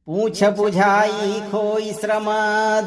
पूछ बुझाई खोई श्रम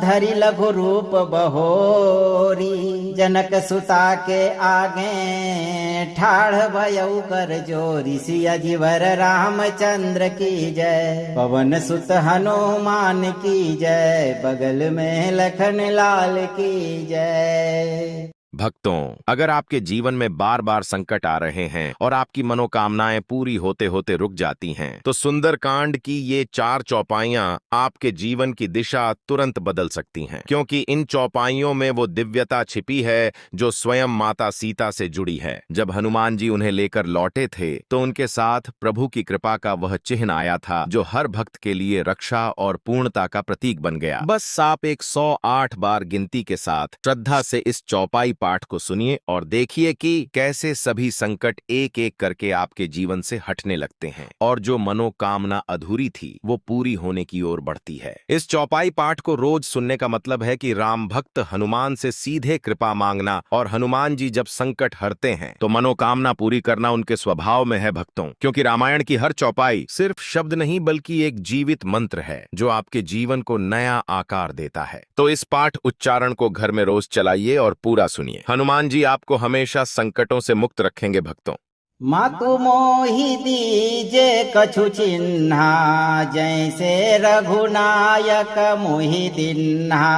धरि लघु रूप बहोरी। जनक सुता के आगे ठाढ़ भयउ कर जोरी। सिया जिवर रामचंद्र की जय, पवन सुत हनुमान की जय, बगल में लखन लाल की जय। भक्तों, अगर आपके जीवन में बार बार संकट आ रहे हैं और आपकी मनोकामनाएं पूरी होते होते रुक जाती हैं, तो सुंदरकांड की ये 4 चौपाइयां आपके जीवन की दिशा तुरंत बदल सकती हैं, क्योंकि इन चौपाइयों में वो दिव्यता छिपी है जो स्वयं माता सीता से जुड़ी है। जब हनुमान जी उन्हें लेकर लौटे थे तो उनके साथ प्रभु की कृपा का वह चिन्ह आया था जो हर भक्त के लिए रक्षा और पूर्णता का प्रतीक बन गया। बस आप 108 बार गिनती के साथ श्रद्धा से इस चौपाई पाठ को सुनिए और देखिए कि कैसे सभी संकट एक एक करके आपके जीवन से हटने लगते हैं और जो मनोकामना अधूरी थी वो पूरी होने की ओर बढ़ती है। इस चौपाई पाठ को रोज सुनने का मतलब है कि राम भक्त हनुमान से सीधे कृपा मांगना, और हनुमान जी जब संकट हरते हैं तो मनोकामना पूरी करना उनके स्वभाव में है भक्तों। क्योंकि रामायण की हर चौपाई सिर्फ शब्द नहीं बल्कि एक जीवित मंत्र है जो आपके जीवन को नया आकार देता है। तो इस पाठ उच्चारण को घर में रोज चलाइए और पूरा सुनिए। हनुमान जी आपको हमेशा संकटों से मुक्त रखेंगे भक्तों। मातु मोहि दीजे कछु चिन्हा, जैसे रघुनायक मोहि दिन्हा।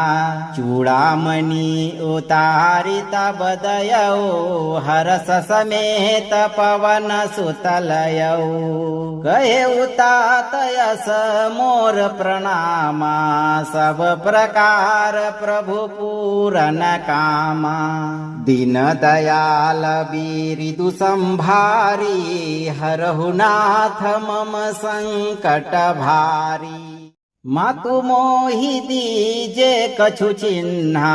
चूड़ामणि उतारिता बदयौ, हरस समेत पवन सुतलयौ। कहे उतात यस मोर प्रणामा, सब प्रकार प्रभु पूरन कामा। दीन दयाल बिरिदु संभारी, हरहु नाथ मम संकट भारी। मातु मोहि दीजे कछु चिन्हा,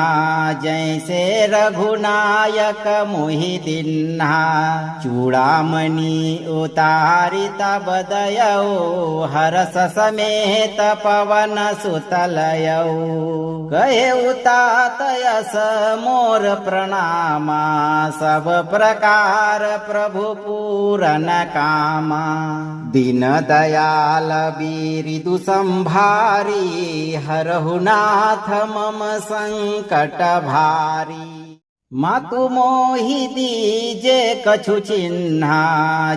जैसे रघुनायक मोहि दिन्हा। चूड़ामणि उतारिता बदयौ, हरस समेत पवन सुतलयौ। कहे उतात यस मोर प्रणामा, सब प्रकार प्रभु पूरन कामा। दीन दयाल बिरिदु संभारी, हरहु नाथ मम संकट भारी। मातु मोहि दीजे कछु चिन्हा,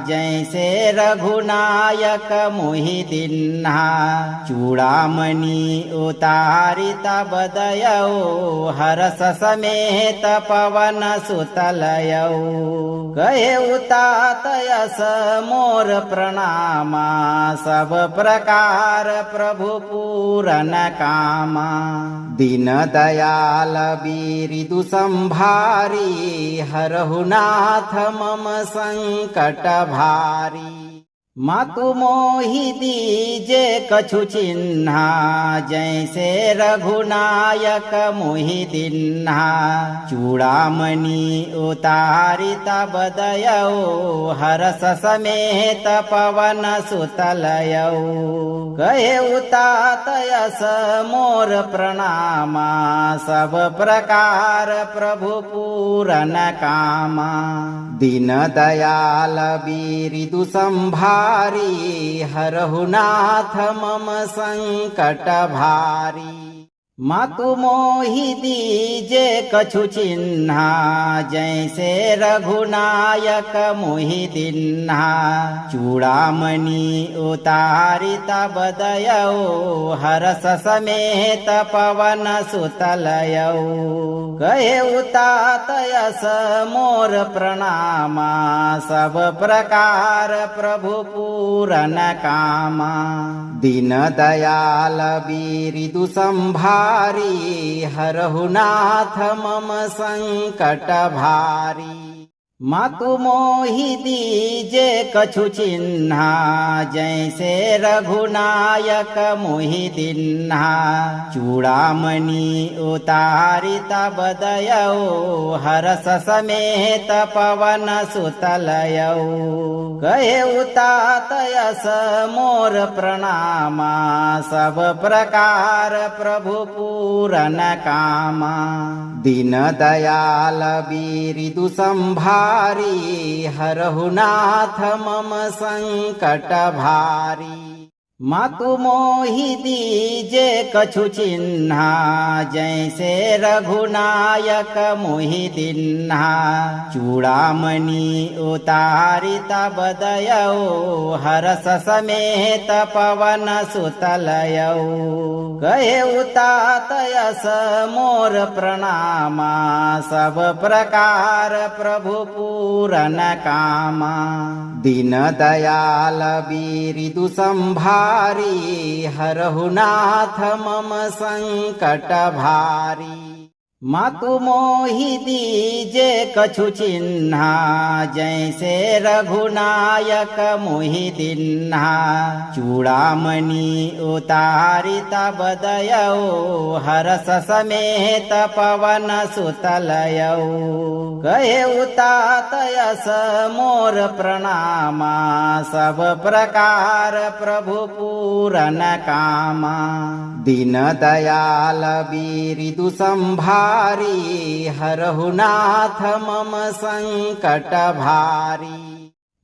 जैसे रघुनायक मोहि दिन्हा। चूड़ामणि उतारिता बदयौ, हरस समेत पवन सुतलयौ। कहे उतात यस मोर प्रणामा, सब प्रकार प्रभु पूरन कामा। दीन दयाल बिरिदु संभारी, हरहु नाथ मम संकट भारी। मातु मोहि दीजे कछु चिन्हा, जैसे रघुनायक मोहि दिन्हा। चूड़ामणि उतारिता बदयौ, हरस समेत पवन सुतलयौ। कहे उतात यस मोर प्रणामा, सब प्रकार प्रभु पूरन कामा। दीन दयाल बिरिदु संभारी, हरहु नाथ मम संकट भारी। मातु मोहि दीजे कछु चिन्हा, जैसे रघुनायक मोहि दिन्हा। चूड़ामणि उतारिता बदयौ, हरस समेत पवन सुतलयौ। कहे उतात यस मोर प्रणामा, सब प्रकार प्रभु पूरन कामा। दीन दयाल बिरिदु संभारी, हरहु नाथ मम संकट भारी। मातु मोहि दीजे कछु चिन्हा, जैसे रघुनायक मोहि दिन्हा। चूड़ामणि उतारिता बदयौ, हरस समेत पवन सुतलयौ। कहे उतात यस मोर प्रणामा, सब प्रकार प्रभु पूरन कामा। दीन दयाल बिरिदु संभारी, हरहु नाथ मम संकट भारी। मातु मोहि दीजे कछु चिन्हा, जैसे रघुनायक मोहि दिन्हा। चूड़ामणि उतारिता बदयौ, हरस समेत पवन सुतलयौ। कहे उतात यस मोर प्रणामा, सब प्रकार प्रभु पूरन कामा। दीन दयाल बिरिदु संभारी, हरहु नाथ मम संकट भारी। मातु मोहि दीजे कछु चिन्हा, जैसे रघुनायक मोहि दिन्हा। चूड़ामणि उतारिता बदयौ, हरस समेत पवन सुतलयौ। कहे उतात यस मोर प्रणामा, सब प्रकार प्रभु पूरन कामा। दीन दयाल बिरिदु संभारी, हरहु नाथ मम संकट भारी।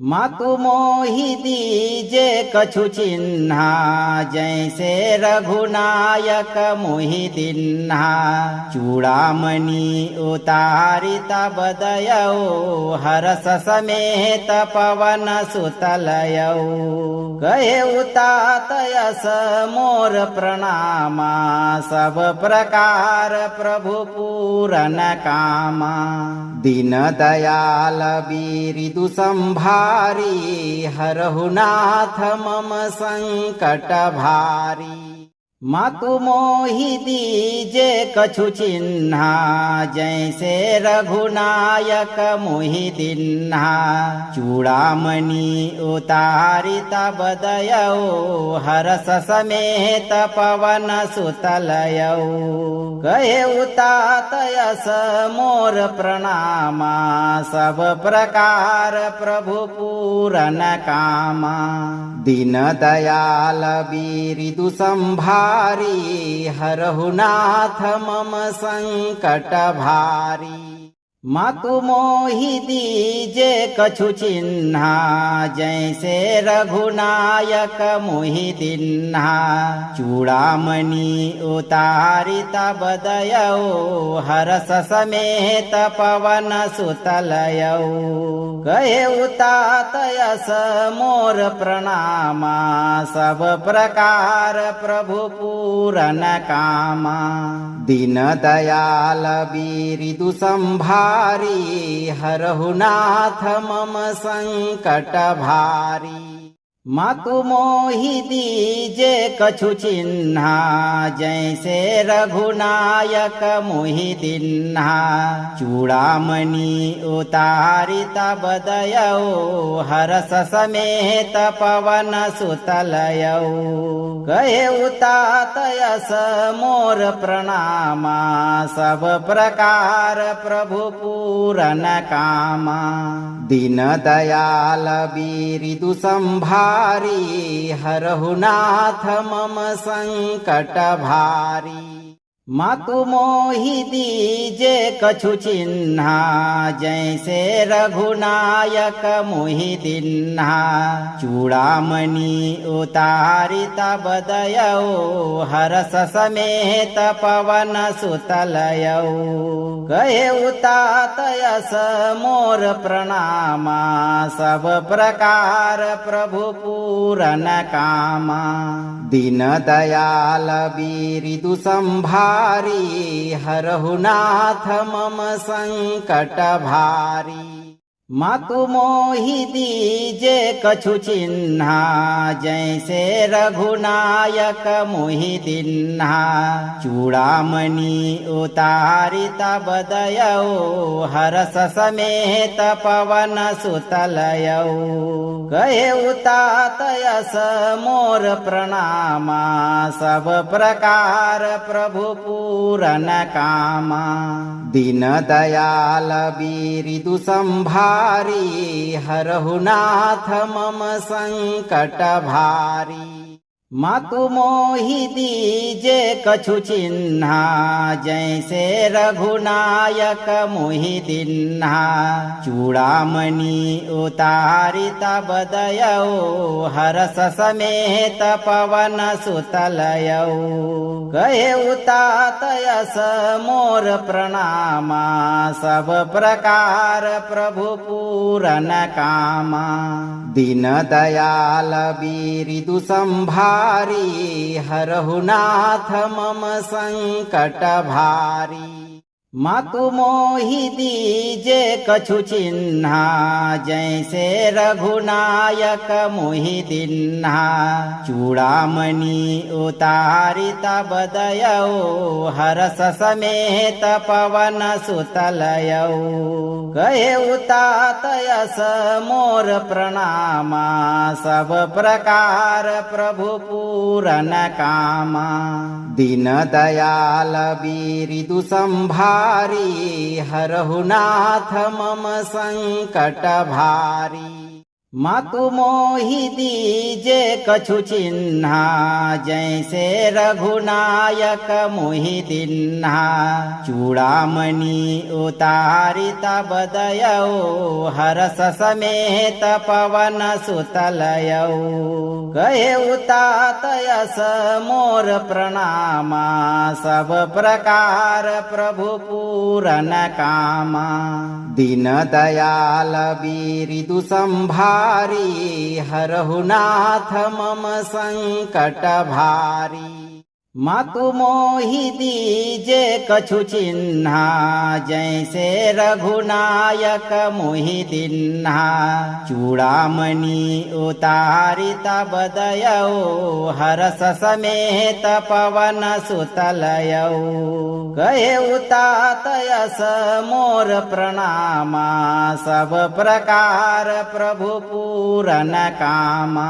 मातु मोहि दीजे कछु चिन्हा, जैसे रघुनायक मोहि दिन्हा। चूड़ामणि उतारिता बदयौ, हरस समेत पवन सुतलयौ। कहे उतात यस मोर प्रणामा, सब प्रकार प्रभु पूरन कामा। दीन दयाल बिरिदु संभारी, हरहु नाथ मम संकट भारी। मातु मोहि दीजे कछु चिन्हा, जैसे रघुनायक मोहि दिन्हा। चूड़ामणि उतारिता बदयौ, हरस समेत पवन सुतलयौ। कहे उतात यस मोर प्रणामा, सब प्रकार प्रभु पूरन कामा। दीन दयाल बिरिदु संभारी, हरहु नाथ मम संकट भारी। मातु मोहि दीजे कछु चिन्हा, जैसे रघुनायक मोहि दिन्हा। चूड़ामणि उतारिता बदयौ, हरस समेत पवन सुतलयौ। कहे उतात यस मोर प्रणामा, सब प्रकार प्रभु पूरन कामा। दीन दयाल बिरिदु संभारी, हरहु नाथ मम संकट भारी। मातु मोहि दीजे कछु चिन्हा, जैसे रघुनायक मोहि दिन्हा। चूड़ामणि उतारिता बदयौ, हरस समेत पवन सुतलयौ। कहे उतात यस मोर प्रणामा, सब प्रकार प्रभु पूरन कामा। दीन दयाल बिरिदु संभारी, हरहु नाथ मम संकट भारी। मातु मोहि दीजे कछु चिन्हा, जैसे रघुनायक मोहि दिन्हा। चूड़ामणि उतारिता बदयौ, हरस समेत पवन सुतलयौ। कहे उतात यस मोर प्रणामा, सब प्रकार प्रभु पूरन कामा। दीन दयाल बिरिदु संभारी, हरहु नाथ मम संकट भारी। मातु मोहि दीजे कछु चिन्हा, जैसे रघुनायक मोहि दिन्हा। चूड़ामणि उतारिता बदयौ, हरस समेत पवन सुतलयौ। कहे उतात यस मोर प्रणामा, सब प्रकार प्रभु पूरन कामा। दीन दयाल बिरिदु संभारी, हरहु नाथ मम संकट भारी। मातु मोहि दीजे कछु चिन्हा जैसे रघुनायक मोहि दिन्हा चूड़ामणि उतारि तब दयौ हरस समेत पवन सुतलयौ कहे उतात यस मोर प्रणामा सब प्रकार प्रभु पूरन कामा दीन दयाल बिरिदु संभारी हरहु नाथ मम संकट भारी मातु मोहि दीजे कछु चिन्हा जैसे रघुनायक मोहि दिन्हा चूड़ामणि उतारि तब दयौ हरस समेत पवन सुतलयौ कहे उतात यस मोर प्रणामा सब प्रकार प्रभु पूरन कामा दीन दयाल बिरिदु संभारी हरहु नाथ मम संकट भारी मातु मोहि दीजे कछु चिन्हा जैसे रघुनायक मोहि दिन्हा चूड़ामणि उतारि तब दयौ हरस समेत पवन सुतलयौ कहे उतात यस मोर प्रणामा सब प्रकार प्रभु पूरन कामा दीन दयाल बिरिदु संभारी हरहु नाथ मम संकट भारी मातु मोहि दीजे कछु चिन्हा जैसे रघुनायक मोहि दिन्हा चूड़ामणि उतारि तब दयौ हरस समेत पवन सुतलयौ कहे उतात यस मोर प्रणामा सब प्रकार प्रभु पूरन कामा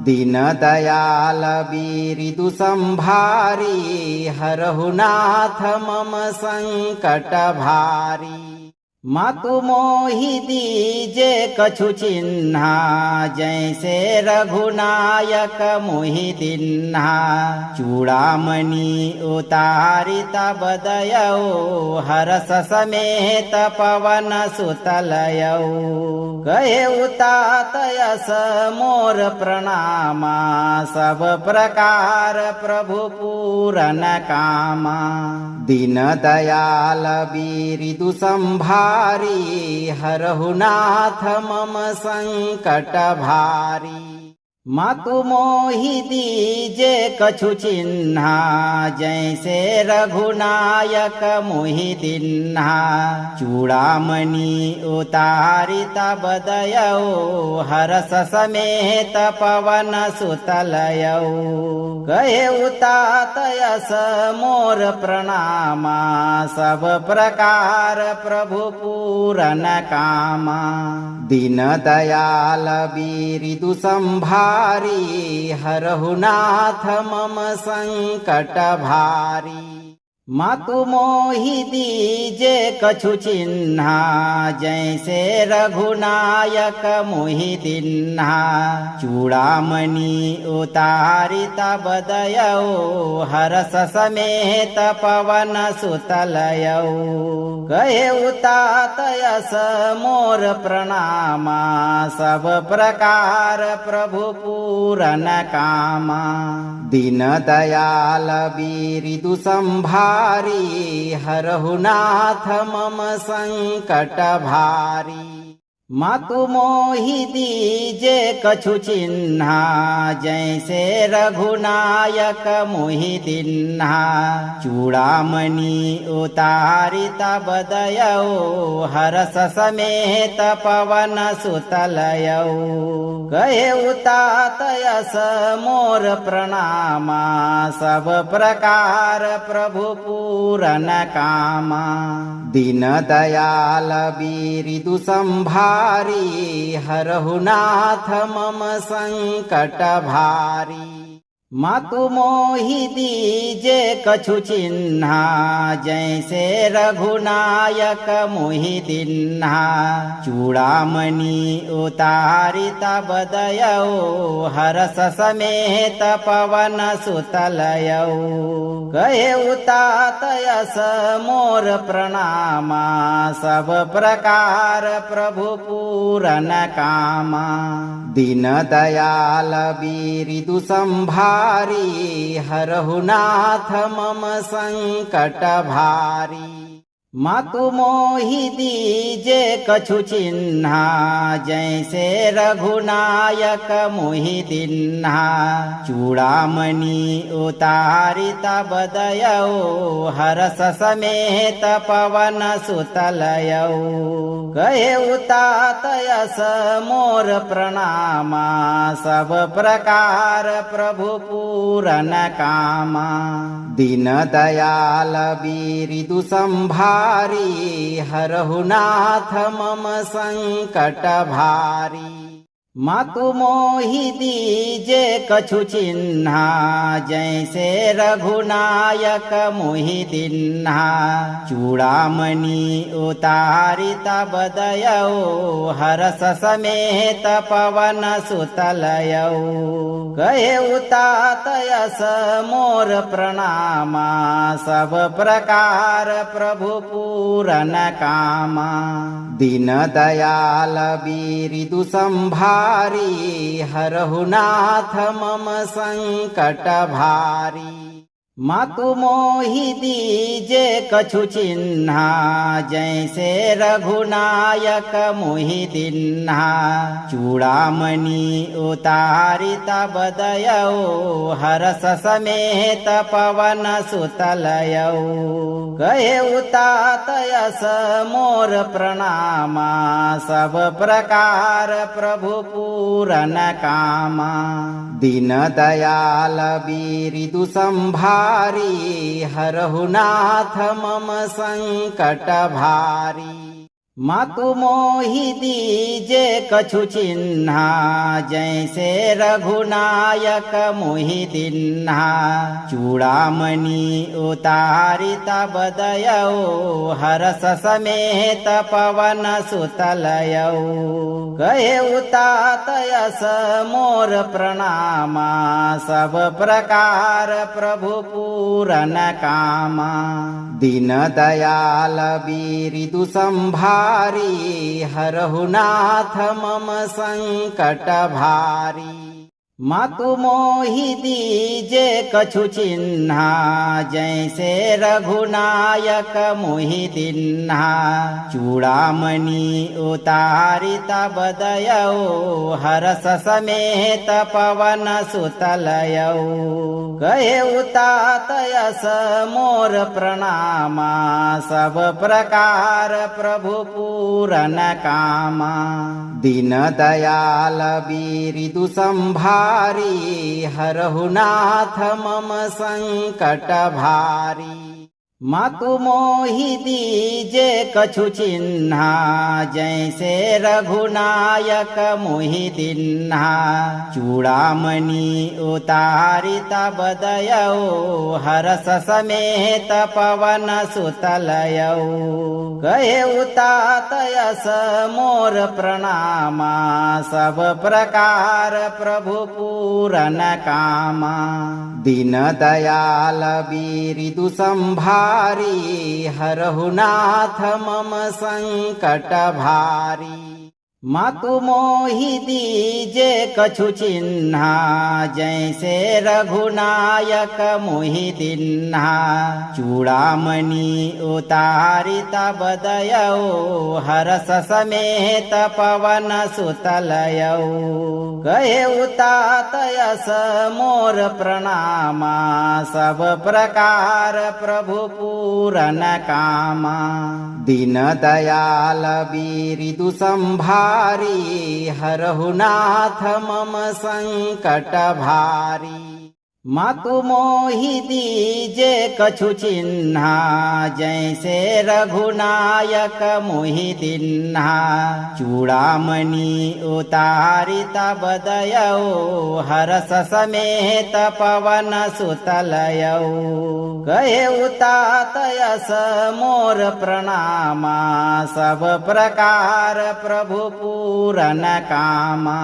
दीन दयाल बिरिदु संभारी हरहु नाथ मम संकट भारी मातु मोहि दीजे कछु चिन्हा जैसे रघुनायक मोहि दिन्हा चूड़ामणि उतारि तब दयौ हरस समेत पवन सुतलयौ कहे उतात यस मोर प्रणामा सब प्रकार प्रभु पूरन कामा दीन दयाल बिरिदु संभारी हरहु नाथ मम संकट भारी मातु मोहि दीजे कछु चिन्हा जैसे रघुनायक मोहि दिन्हा चूड़ामणि उतारि तब दयौ हरस समेत पवन सुतलयौ कहे उतात यस मोर प्रणामा सब प्रकार प्रभु पूरन कामा दीन दयाल बिरिदु संभारी हरहु नाथ मम संकट भारी मातु मोहि दीजे कछु चिन्हा जैसे रघुनायक मोहि दिन्हा चूड़ामणि उतारि तब दयौ हरस समेत पवन सुतलयौ कहे उतात यस मोर प्रणामा सब प्रकार प्रभु पूरन कामा दीन दयाल बिरिदु संभारी हरहु नाथ मम संकट भारी मातु मोहि दीजे कछु चिन्हा जैसे रघुनायक मोहि दिन्हा चूड़ामणि उतारि तब दयौ हरस समेत पवन सुतलयौ कहे उतात यस मोर प्रणामा सब प्रकार प्रभु पूरन कामा दीन दयाल बिरिदु संभारी हरहु नाथ मम संकट भारी मातु मोहि दीजे कछु चिन्हा जैसे रघुनायक मोहि दिन्हा चूड़ामणि उतारि तब दयौ हरस समेत पवन सुतलयौ कहे उतात यस मोर प्रणामा सब प्रकार प्रभु पूरन कामा दीन दयाल बिरिदु संभारी हरहु नाथ मम संकट भारी मातु मोहि दीजे कछु चिन्हा जैसे रघुनायक मोहि दिन्हा चूड़ामणि उतारि तब दयौ हरस समेत पवन सुतलयौ कहे उतात यस मोर प्रणामा सब प्रकार प्रभु पूरन कामा दीन दयाल बिरिदु संभारी हरहु नाथ मम संकट भारी मातु मोहि दीजे कछु चिन्हा जैसे रघुनायक मोहि दिन्हा चूड़ामणि उतारि तब दयौ हरस समेत पवन सुतलयौ कहे उतात यस मोर प्रणामा सब प्रकार प्रभु पूरन कामा दीन दयाल बिरिदु संभारी हरहु नाथ मम संकट भारी मातु मोहि दीजे कछु चिन्हा जैसे रघुनायक मोहि दिन्हा चूड़ामणि उतारि तब दयौ हरस समेत पवन सुतलयौ कहे उतात यस मोर प्रणामा सब प्रकार प्रभु पूरन कामा दीन दयाल बिरिदु संभारी हरहु नाथ मम संकट भारी मातु मोहि दीजे कछु चिन्हा जैसे रघुनायक मोहि दिन्हा चूड़ामणि उतारि तब दयौ हरस समेत पवन सुतलयौ कहे उतात यस मोर प्रणामा सब प्रकार प्रभु पूरन कामा दीन दयाल बिरिदु संभारी हरहु नाथ मम संकट भारी मातु मोहि दीजे कछु चिन्हा जैसे रघुनायक मोहि दिन्हा चूड़ामणि उतारि तब दयौ हरस समेत पवन सुतलयौ कहे उतात यस मोर प्रणामा सब प्रकार प्रभु पूरन कामा दीन दयाल बिरिदु संभारी हरहु नाथ मम संकट भारी मातु मोहि दीजे कछु चिन्हा जैसे रघुनायक मोहि दिन्हा चूड़ामणि उतारि तब दयौ हरस समेत पवन सुतलयौ कहे उतात यस मोर प्रणामा सब प्रकार प्रभु पूरन कामा दीन दयाल बिरिदु संभारी हरहु नाथ मम संकट भारी मातु मोहि दीजे कछु चिन्हा जैसे रघुनायक मोहि दिन्हा चूड़ामणि उतारि तब दयौ हरस समेत पवन सुतलयौ कहे उतात यस मोर प्रणामा सब प्रकार प्रभु पूरन कामा दीन दयाल बिरिदु संभारी हरहु नाथ मम संकट भारी मातु मोहि दीजे कछु चिन्हा जैसे रघुनायक मोहि दिन्हा चूड़ामणि उतारिता बदयौ हरस समेत पवन सुतलयौ कहे उतात यस मोर प्रणामा सब प्रकार प्रभु पूरन कामा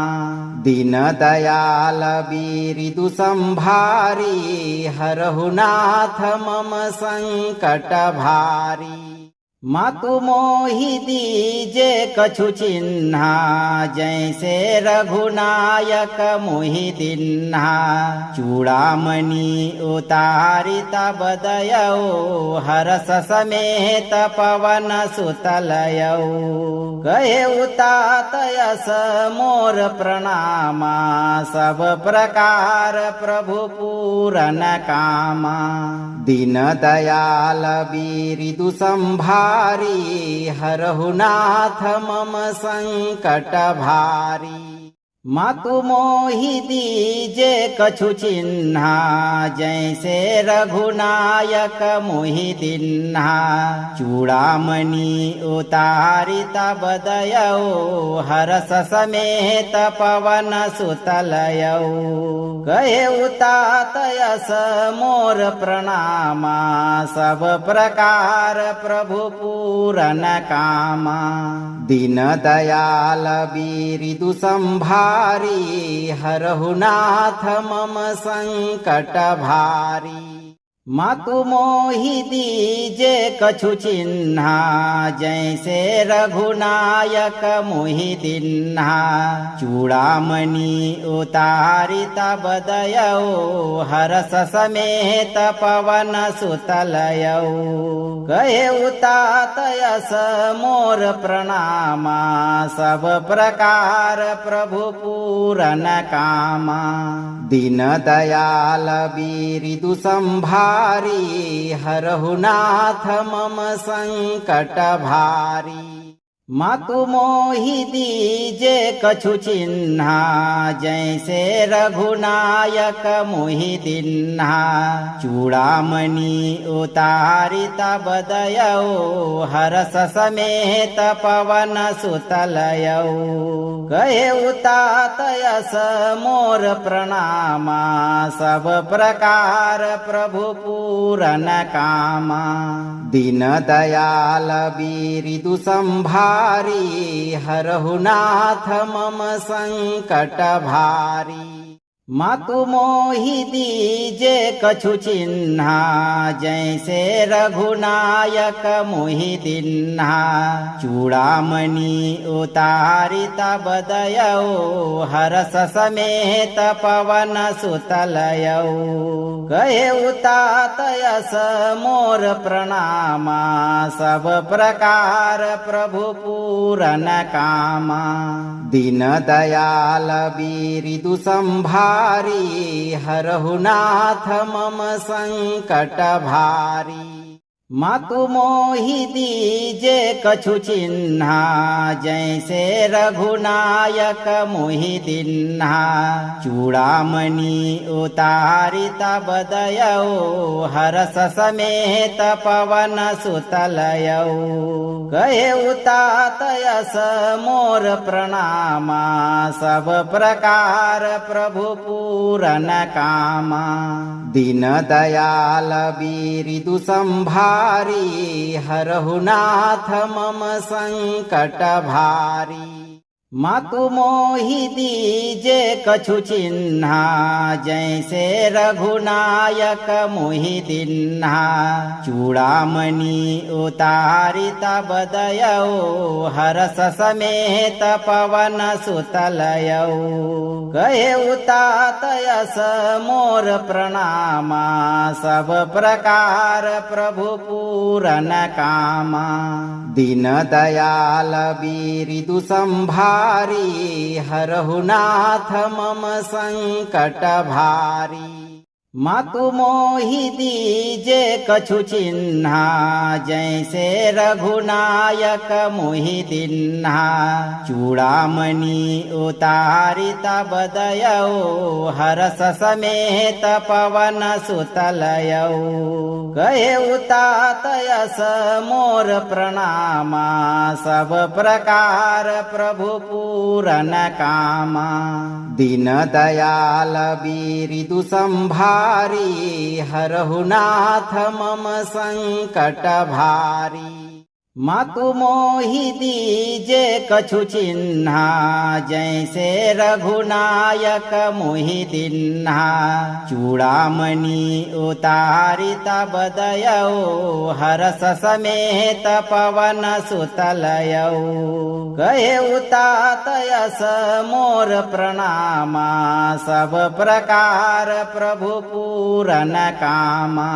दीन दयाल बिरिदु संभारी हरहु नाथ मम संकट भारी मातु मोहि दीजे कछु चिन्हा जैसे रघुनायक मोहि दिन्हा चूड़ामणि उतारिता बदयौ हरस समेत पवन सुतलयौ कहे उतात यस मोर प्रणामा सब प्रकार प्रभु पूरन कामा दीन दयाल बिरिदु संभारी हरहु नाथ मम संकट भारी मातु मोहि दीजे कछु चिन्हा जैसे रघुनायक मोहि दिन्हा चूड़ामणि उतारिता बदयौ हरस समेत पवन सुतलयौ कहे उतात यस मोर प्रणामा सब प्रकार प्रभु पूरन कामा दीन दयाल बिरिदु संभारी हरहु नाथ मम संकट भारी मातु मोहि दीजे कछु चिन्हा जैसे रघुनायक मोहि दिन्हा चूड़ामणि उतारिता बदयौ हरस समेत पवन सुतलयौ कहे उतात यस मोर प्रणामा सब प्रकार प्रभु पूरन कामा दीन दयाल बिरिदु संभारी हरहु नाथ मम संकट भारी मातु मोहि दीजे कछु चिन्हा जैसे रघुनायक मोहि दिन्हा चूड़ामणि उतारिता बदयौ हरस समेत पवन सुतलयौ कहे उतात यस मोर प्रणामा सब प्रकार प्रभु पूरन कामा दीन दयाल बिरिदु संभारी हरहु नाथ मम संकट भारी मातु मोहि दीजे कछु चिन्हा जैसे रघुनायक मोहि दिन्हा चूड़ामणि उतारिता बदयौ हरस समेत पवन सुतलयौ कहे उतात यस मोर प्रणामा सब प्रकार प्रभु पूरन कामा दीन दयाल बिरिदु संभारी हरहु नाथ मम संकट भारी मातु मोहि दीजे कछु चिन्हा जैसे रघुनायक मोहि दिन्हा चूड़ामणि उतारिता बदयौ हरस समेत पवन सुतलयौ कहे उतात यस मोर प्रणामा सब प्रकार प्रभु पूरन कामा दीन दयाल बिरिदु संभारी हरहु नाथ मम संकट भारी मातु मोहि दीजे कछु चिन्हा जैसे रघुनायक मोहि दिन्हा चूड़ामणि उतारिता बदयौ हरस समेत पवन सुतलयौ कहे उतात यस मोर प्रणामा सब प्रकार प्रभु पूरन कामा दीन दयाल बिरिदु संभारी हरहु नाथ मम संकट भारी मातु मोहि दीजे कछु चिन्हा जैसे रघुनायक मोहि दिन्हा चूड़ामणि उतारि तब दयौ हरस समेत पवन सुतलयौ कहे उतात यस मोर प्रणामा सब प्रकार प्रभु पूरन कामा दीन दयाल बिरिदु संभारी हरहु नाथ मम संकट भारी मातु मोहि दीजे कछु चिन्हा जैसे रघुनायक मोहि दिन्हा चूड़ामणि उतारि तब दयौ हरस समेत पवन सुतलयौ कहे उतात यस मोर प्रणामा सब प्रकार प्रभु पूरन कामा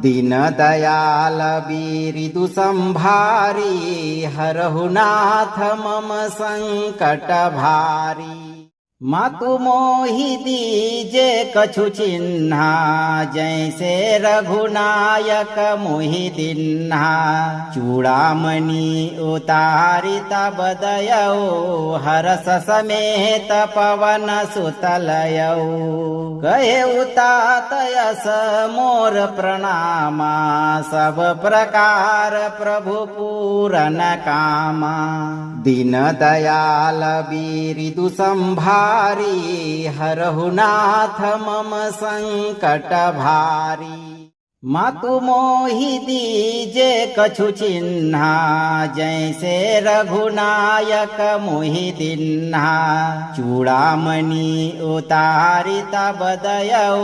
दीन दयाल बिरिदु संभारी हरहु नाथ मम संकट भारी मातु मोहि दीजे कछु चिन्हा जैसे रघुनायक मोहि दिन्हा चूड़ामणि उतारि तब दयौ हरस समेत पवन सुतलयौ कहे उतात यस मोर प्रणामा सब प्रकार प्रभु पूरन कामा दीन दयाल बिरिदु संभारी हरहु नाथ मम संकट भारी मातु मोहि दीजे कछु चिन्हा जैसे रघुनायक मोहि दिन्हा चूड़ामणि उतारि तब दयौ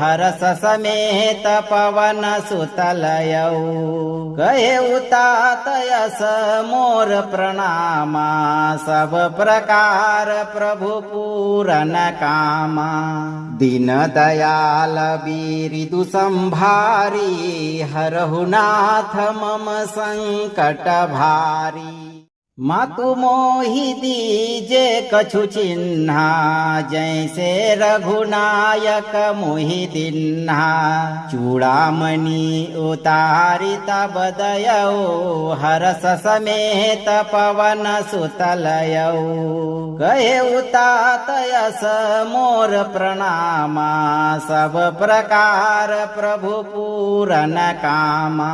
हरस समेत पवन सुतलयौ कहे उतात यस मोर प्रणामा सब प्रकार प्रभु पूरन कामा दीन दयाल बिरिदु संभारी हरहु नाथ मम संकट भारी मातु मोहि दीजे कछु चिन्हा जैसे रघुनायक मोहि दिन्हा चूड़ामणि उतारि तब दयौ हरस समेत पवन सुतलयौ कहे उतात यस मोर प्रणामा सब प्रकार प्रभु पूरन कामा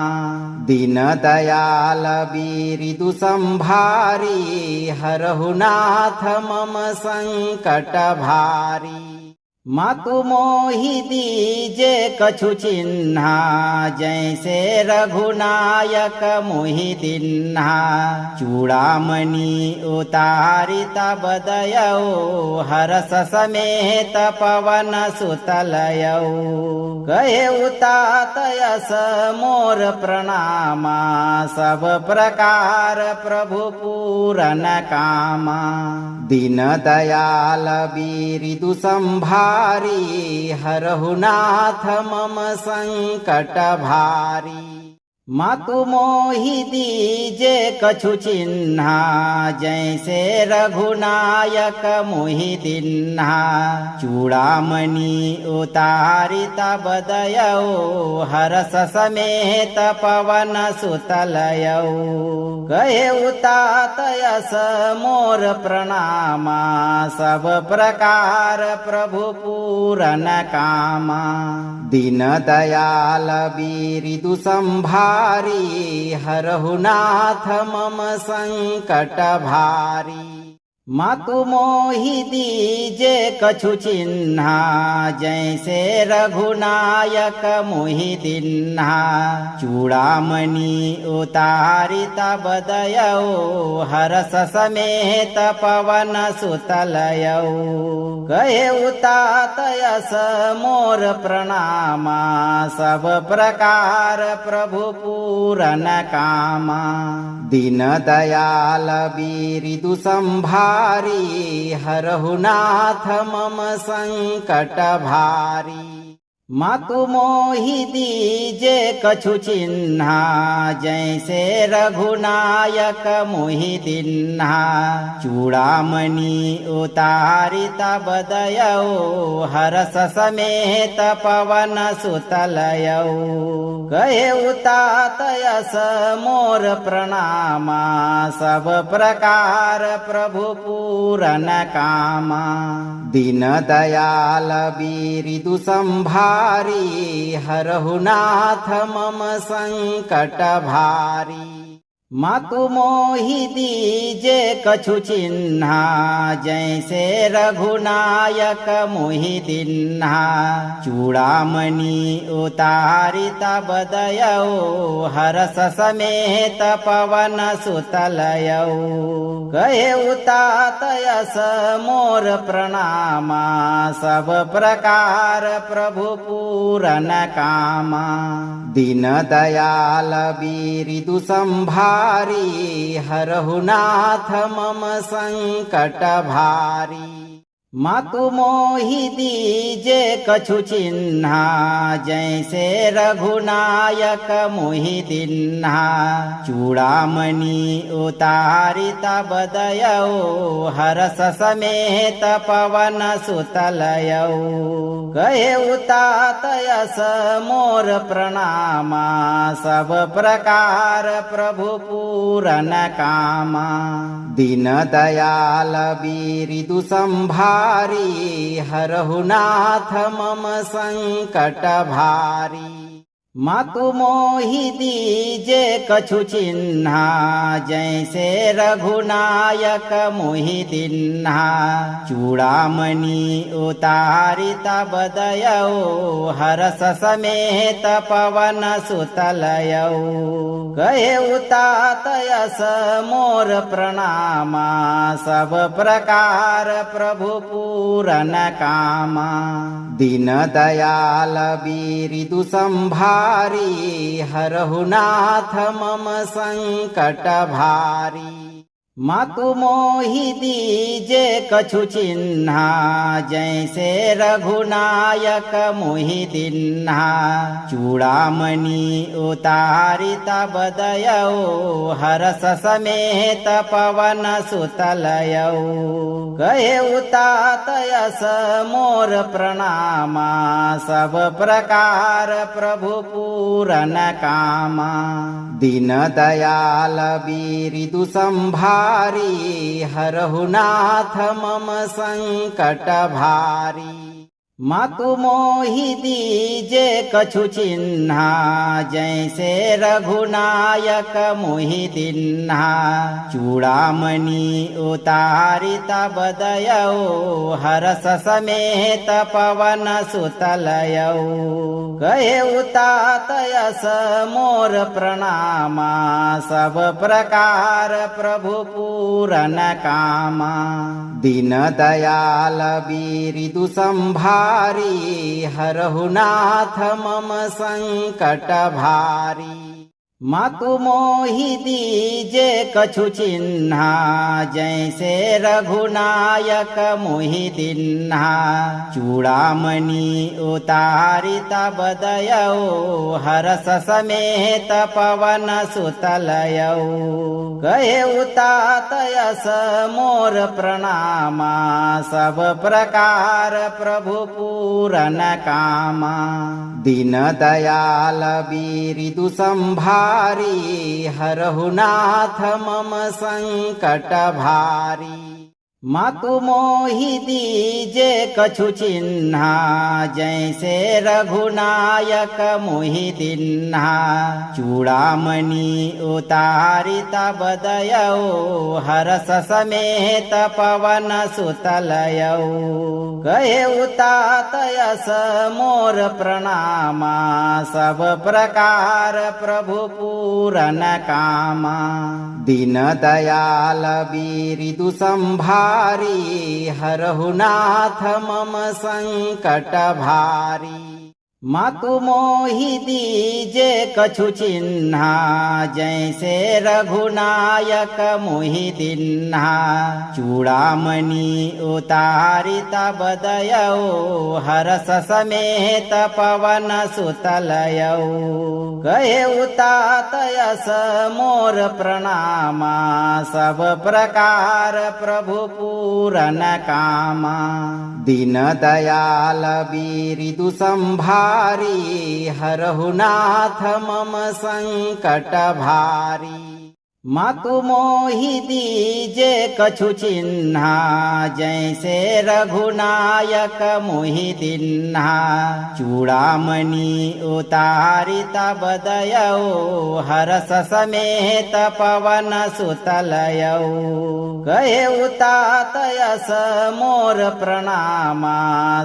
दीन दयाल बिरिदु संभारी हरहु नाथ मम संकट भारी मातु मोहि दीजे कछु चिन्हा जैसे रघुनायक मोहि दिन्हा चूड़ामणि उतारि तब दयौ हरस समेत पवन सुतलयौ कहे उतात यस मोर प्रणामा सब प्रकार प्रभु पूरन कामा दीन दयाल बिरिदु संभारी हरहु नाथ मम संकट भारी मातु मोहि दीजे कछु चिन्हा जैसे रघुनायक मोहि दिन्हा चूड़ामणि उतारि तब दयौ हरस समेत पवन सुतलयौ कहे उतात यस मोर प्रणामा सब प्रकार प्रभु पूरन कामा दीन दयाल बिरिदु संभारी हरहु नाथ मम संकट भारी मातु मोहि दीजे कछु चिन्हा जैसे रघुनायक मोहि दिन्हा चूड़ामणि उतारि तब दयौ हरस समेत पवन सुतलयौ कहे उतात यस मोर प्रणामा सब प्रकार प्रभु पूरन कामा दीन दयाल बिरिदु संभारी हरहु नाथ मम संकट भारी मातु मोहि दीजे कछु चिन्हा, जैसे रघुनायक मोहि दिन्हा। चूड़ामणि उतारि तब दयौ, हरस समेत पवन सुत लयौ। कहे उतात यस मोर प्रणामा, सब प्रकार प्रभु पूरन कामा। दीन दयाल बिरिदु संभारी, हरहु नाथ मम संकट भारी। मातु मोहि दीजे कछु चिन्हा, जैसे रघुनायक मोहि दिन्हा। चूड़ामणि उतारि तब दयौ, हरस समेत पवन सुत लयौ। कहे उतात यस मोर प्रणामा, सब प्रकार प्रभु पूरन कामा। दीन दयाल बिरिदु संभारी, हरहु नाथ मम संकट भारी। मातु मोहि दीजे कछु चिन्हा, जैसे रघुनायक मोहि दिन्हा। चूड़ामणि उतारि तब दयौ, हरस समेत पवन सुत लयौ। कहे उतात यस मोर प्रणामा, सब प्रकार प्रभु पूरन कामा। दीन दयाल बिरिदु संभारी, हरहु नाथ मम संकट भारी। मातु मोहि दीजे कछु चिन्हा, जैसे रघुनायक मोहि दिन्हा। चूड़ामणि उतारि तब दयौ, हरस समेत पवन सुत लयौ। कहे उतात यस मोर प्रणामा, सब प्रकार प्रभु पूरन कामा। दीन दयाल बिरिदु संभारी, हरहु नाथ मम संकट भारी। मातु मोहि दीजे कछु चिन्हा, जैसे रघुनायक मोहि दिन्हा। चूड़ामणि उतारि तब दयौ, हरस समेत पवन सुत लयौ। कहे उतात यस मोर प्रणामा, सब प्रकार प्रभु पूरन कामा। दीन दयाल बिरिदु संभारी, हरहु नाथ मम संकट भारी। मातु मोहि दीजे कछु चिन्हा, जैसे रघुनायक मोहि दिन्हा। चूड़ामणि उतारि तब दयौ, हरस समेत पवन सुत लयौ। कहे उतात यस मोर प्रणामा, सब प्रकार प्रभु पूरन कामा। दीन दयाल बिरिदु संभारी, हरहु नाथ मम संकट भारी। मातु मोहि दीजे कछु चिन्हा, जैसे रघुनायक मोहि दिन्हा। चूड़ामणि उतारि तब दयौ, हरस समेत पवन सुत लयौ। कहे उतात यस मोर प्रणामा, सब प्रकार प्रभु पूरन कामा। दीन दयाल बिरिदु संभारी, हरहु नाथ मम संकट भारी। मातु मोहि दीजे कछु चिन्हा, जैसे रघुनायक मोहि दिन्हा। चूड़ामणि उतारि तब दयौ, हरस समेत पवन सुत लयौ। कहे उतात यस मोर प्रणामा, सब प्रकार प्रभु पूरन कामा। दीन दयाल बिरिदु संभारी, हरहु नाथ मम संकट भारी। मातु मोहि दीजे कछु चिन्हा, जैसे रघुनायक मोहि दिन्हा। चूड़ामणि उतारि तब दयौ, हरस समेत पवन सुतलयौ। कहे उतात यस मोर प्रणामा, सब प्रकार प्रभु पूरन कामा। दीन दयाल बिरिदु संभारी, हरहु नाथ मम संकट भारी। मातु मोहि दीजे कछु चिन्हा, जैसे रघुनायक मोहि दिन्हा। चूड़ामणि उतारि तब दयौ, हरस समेत पवन सुतलयौ। कहे उतात यस मोर प्रणामा,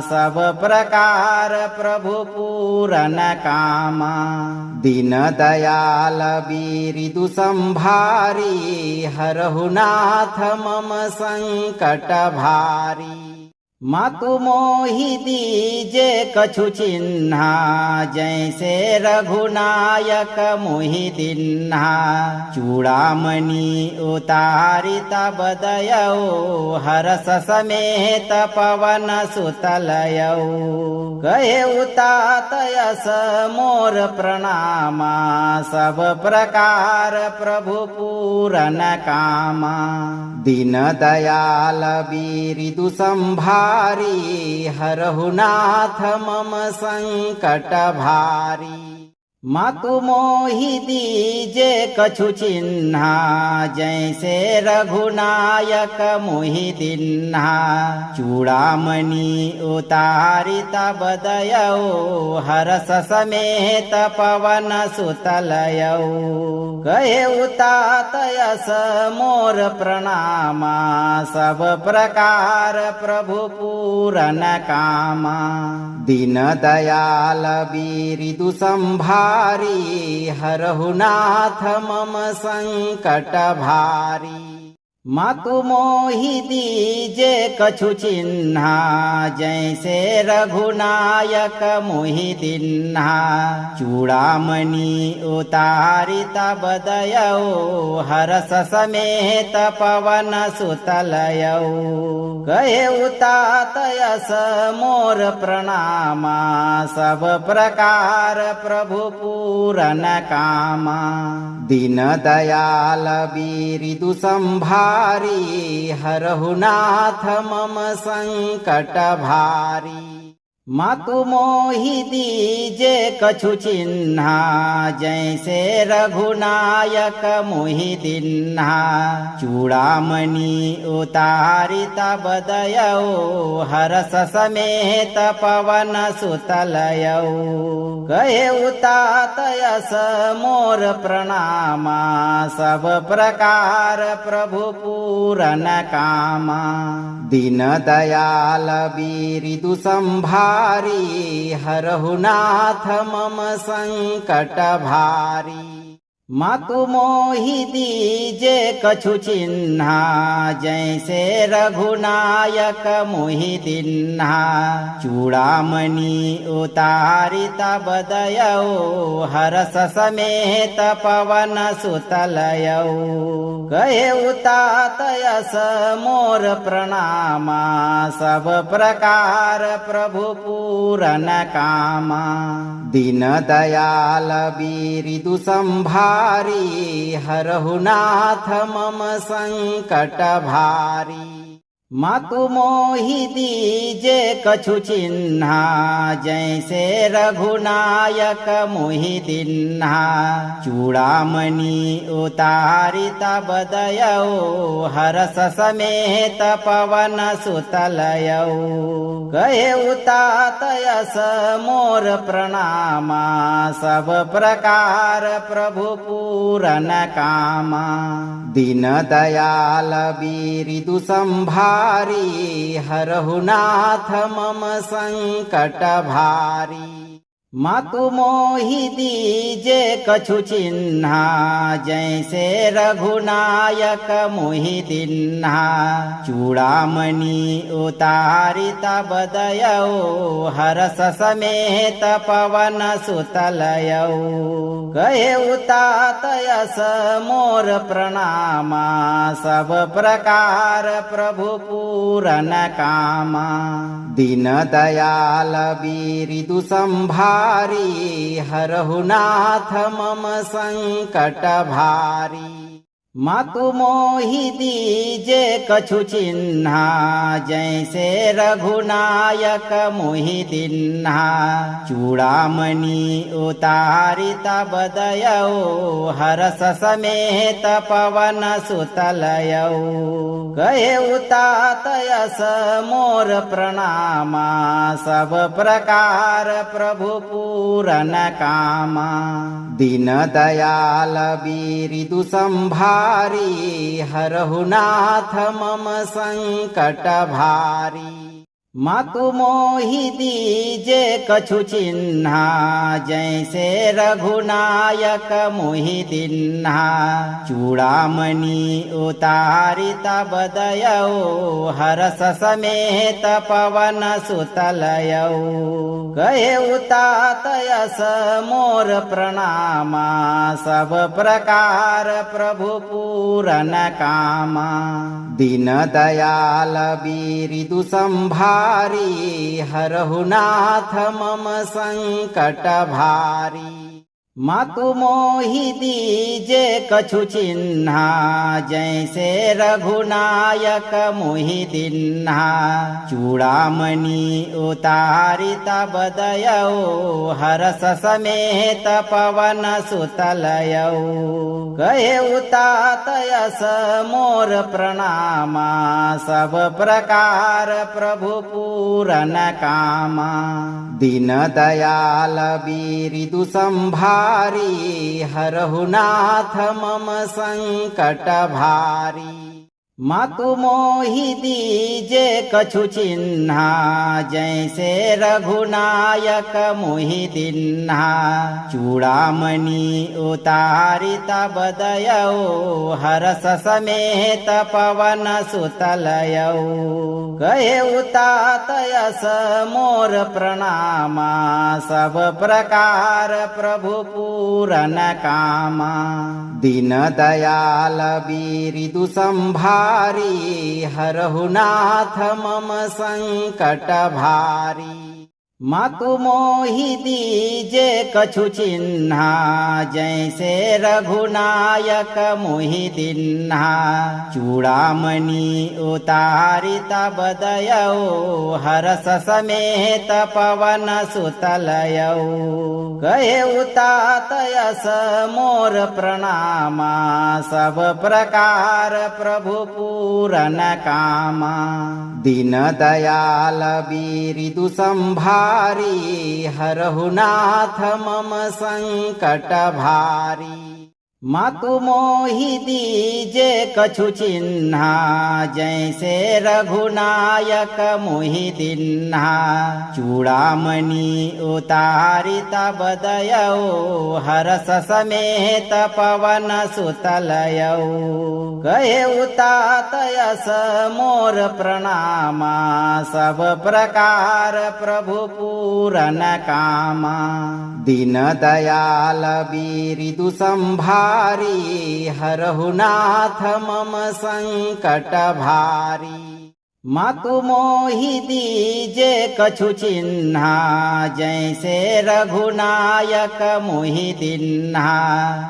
सब प्रकार प्रभु पूरन कामा। दीन दयाल बिरिदु संभारी, हरहु नाथ मम संकट भारी। मातु मोहि दीजे कछु चिन्हा, जैसे रघुनायक मोहि दिन्हा। चूड़ामणि उतारि तब दयौ, हरस समेत पवन सुतलयौ। कहे उतात यस मोर प्रणामा, सब प्रकार प्रभु पूरन कामा। दीन दयाल बिरिदु संभारी, हरहु नाथ मम संकट भारी। मातु मोहि दीजे कछु चिन्हा, जैसे रघुनायक मोहि दिन्हा। चूड़ामणि उतारि तब दयौ, हरस समेत पवन सुतलयौ। कहे उतात यस मोर प्रणामा, सब प्रकार प्रभु पूरन कामा। दीन दयाल बिरिदु संभारी, हरहु नाथ मम संकट भारी। मातु मोहि दीजे कछु चिन्हा, जैसे रघुनायक मोहि दिन्हा। चूड़ामणि उतारि तब दयौ, हरस समेत पवन सुतलयौ। कहे उतात यस मोर प्रणामा, सब प्रकार प्रभु पूरन कामा। दीन दयाल बिरिदु संभारी, हरहु नाथ मम संकट भारी। मातु मोहि दीजे कछु चिन्हा, जैसे रघुनायक मोहि दिन्हा। चूड़ामणि उतारि तब दयौ, हरस समेत पवन सुतलयौ। कहे उतात यस मोर प्रणामा, सब प्रकार प्रभु पूरन कामा। दीन दयाल बिरिदु संभारी, हरहु नाथ मम संकट भारी। मातु मोहि दीजे कछु चिन्हा, जैसे रघुनायक मोहि दिन्हा। चूड़ामणि उतारि तब दयौ, हरस समेत पवन सुतलयौ। कहे उतात यस मोर प्रणामा, सब प्रकार प्रभु पूरन कामा। दीन दयाल बिरिदु संभारी, हरहु नाथ मम संकट भारी। मातु मोहि दीजे कछु चिन्हा, जैसे रघुनायक मोहि दिन्हा। चूड़ामणि उतारि तब दयौ, हरस समेत पवन सुतलयौ। कहे उतात यस मोर प्रणामा, सब प्रकार प्रभु पूरन कामा। दीन दयाल बिरिदु संभारी, हरहु नाथ मम संकट भारी। मातु मोहि दीजे कछु चिन्हा जैसे रघुनायक मोहि दिन्हा चूड़ामणि उतारि तब दयौ हरस समेत पवन सुतलयौ कहे उतात यस मोर प्रणामा सब प्रकार प्रभु पूरन कामा दीन दयाल बिरिदु संभारी हरहु नाथ मम संकट भारी मातु मोहि दीजे कछु चिन्हा जैसे रघुनायक मोहि दिन्हा चूड़ामणि उतारि तब दयौ हरस समेत पवन सुतलयौ कहे उतात यस मोर प्रणामा सब प्रकार प्रभु पूरन कामा दीन दयाल बिरिदु संभारी हरहु नाथ मम संकट भारी मातु मोहि दीजे कछु चिन्हा जैसे रघुनायक मोहि दिन्हा चूड़ामणि उतारि तब दयौ हरस समेत पवन सुतलयौ कहे उतात यस मोर प्रणामा सब प्रकार प्रभु पूरन कामा दीन दयाल बिरिदु संभारी हरहु नाथ मम संकट भारी मातु मोहि दीजे कछु चिन्हा जैसे रघुनायक मोहि दिन्हा चूड़ामणि उतारि तब दयौ हरस समेत पवन सुतलयौ कहे उतात यस मोर प्रणामा सब प्रकार प्रभु पूरन कामा दीन दयाल बिरिदु संभारी हरहु नाथ मम संकट भारी मातु मोहि दीजे कछु चिन्हा जैसे रघुनायक मोहि दिन्हा चूड़ामणि उतारि तब दयौ हरस समेत पवन सुतलयौ कहे उतात यस मोर प्रणामा सब प्रकार प्रभु पूरन कामा दीन दयाल बिरिदु संभारी हरहु नाथ मम संकट भारी मातु मोहि दीजे कछु चिन्हा जैसे रघुनायक मोहि दिन्हा चूड़ामणि उतारि तब दयौ हरस समेत पवन सुतलयौ कहे उतात यस मोर प्रणामा सब प्रकार प्रभु पूरन कामा दीन दयाल बिरिदु संभारी हरहु नाथ मम संकट भारी मातु मोहि दीजे कछु चिन्हा जैसे रघुनायक मोहि दिन्हा चूड़ामणि उतारि तब दयौ हरस समेत पवन सुतलयौ कहे उतात यस मोर प्रणामा सब प्रकार प्रभु पूरन कामा दीन दयाल बिरिदु संभारी हरहु नाथ मम संकट भारी मातु मोहि दीजे कछु चिन्हा जैसे रघुनायक मोहि दिन्हा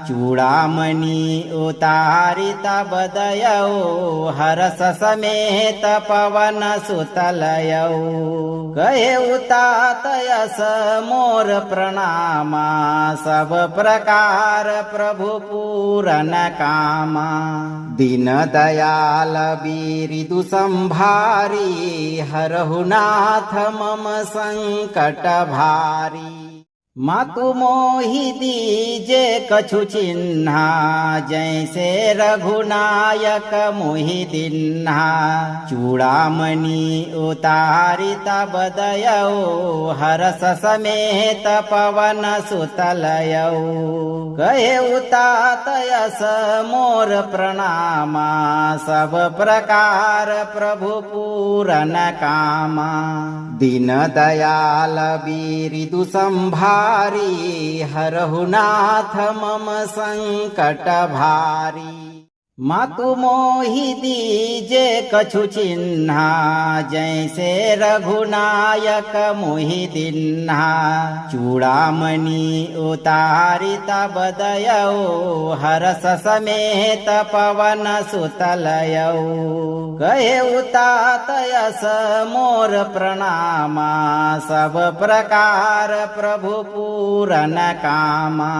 चूड़ामणि उतारि तब दयौ हरस समेत पवन सुतलयौ कहे उतात यस मोर प्रणामा सब प्रकार प्रभु पूरन कामा दीन दयाल बिरिदु संभारी हरहु नाथ मम संकट भारी मातु मोहि दीजे कछु चिन्हा, जैसे रघुनायक मोहि दिन्हा। चूड़ामणि उतारिता बदयौ, हरस समेत पवन सुतलयौ। कहे उतात यस मोर प्रणामा, सब प्रकार प्रभु पूरन कामा। दीन दयाल बिरिदु संभारी, हरहु नाथ मम संकट भारी। मातु मोहि दीजे कछु चिन्हा, जैसे रघुनायक मोहि दिन्हा। चूड़ामणि उतारिता बदयौ, हरस समेत पवन सुतलयौ। कहे उतात यस मोर प्रणामा, सब प्रकार प्रभु पूरन कामा।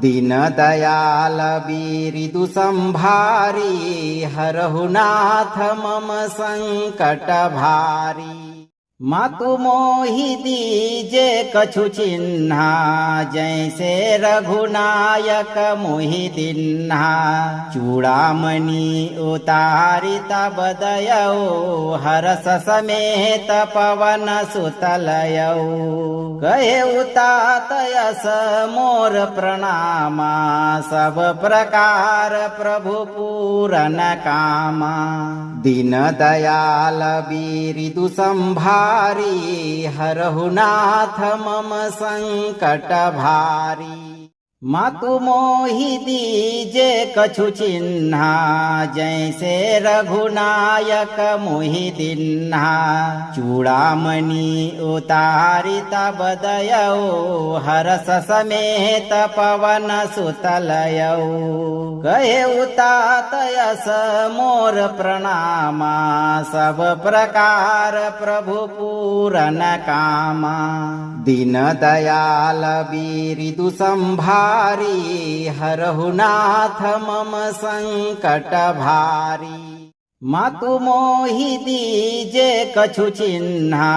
दीन दयाल बिरिदु संभारी, हरहु नाथ मम संकट भारी। मातु मोहि दीजे कछु चिन्हा, जैसे रघुनायक मोहि दिन्हा। चूड़ामणि उतारिता बदयौ, हरस समेत पवन सुतलयौ। कहे उतात यस मोर प्रणामा, सब प्रकार प्रभु पूरन कामा। दीन दयाल बिरिदु संभारी, हरहु नाथ मम संकट भारी। मातु मोहि दीजे कछु चिन्हा, जैसे रघुनायक मोहि दिन्हा। चूड़ामणि उतारिता बदयौ, हरस समेत पवन सुतलयौ। कहे उतात यस मोर प्रणामा, सब प्रकार प्रभु पूरन कामा। दीन दयाल बिरिदु संभारी, हरहु नाथ मम संकट भारी। मातु मोहि दीजे कछु चिन्हा,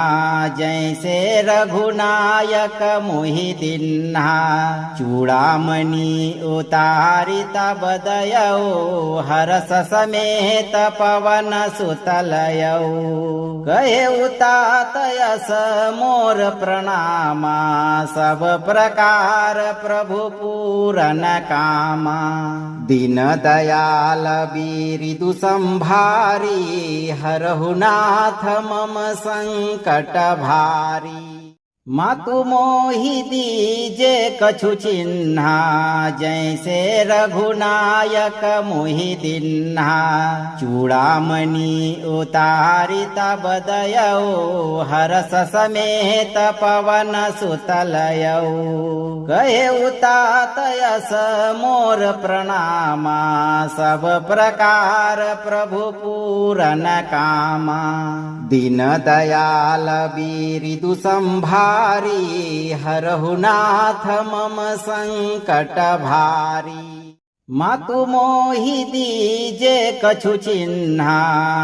जैसे रघुनायक मोहि दिन्हा। चूड़ामणि उतारिता बदयौ, हरस समेत पवन सुतलयौ। कहे उतात यस मोर प्रणामा, सब प्रकार प्रभु पूरन कामा। दीन दयाल बिरिदु संभारी, हरहु नाथ मम संकट भारी। मातु मोहि दीजे कछु चिन्हा, जैसे रघुनायक मोहि दिन्हा। चूड़ामणि उतारिता बदयौ, हरस समेत पवन सुतलयौ। कहे उतात यस मोर प्रणामा, सब प्रकार प्रभु पूरन कामा। दीन दयाल बिरिदु संभारी, हरहु नाथ मम संकट भारी। मातु मोहि दीजे कछु चिन्हा,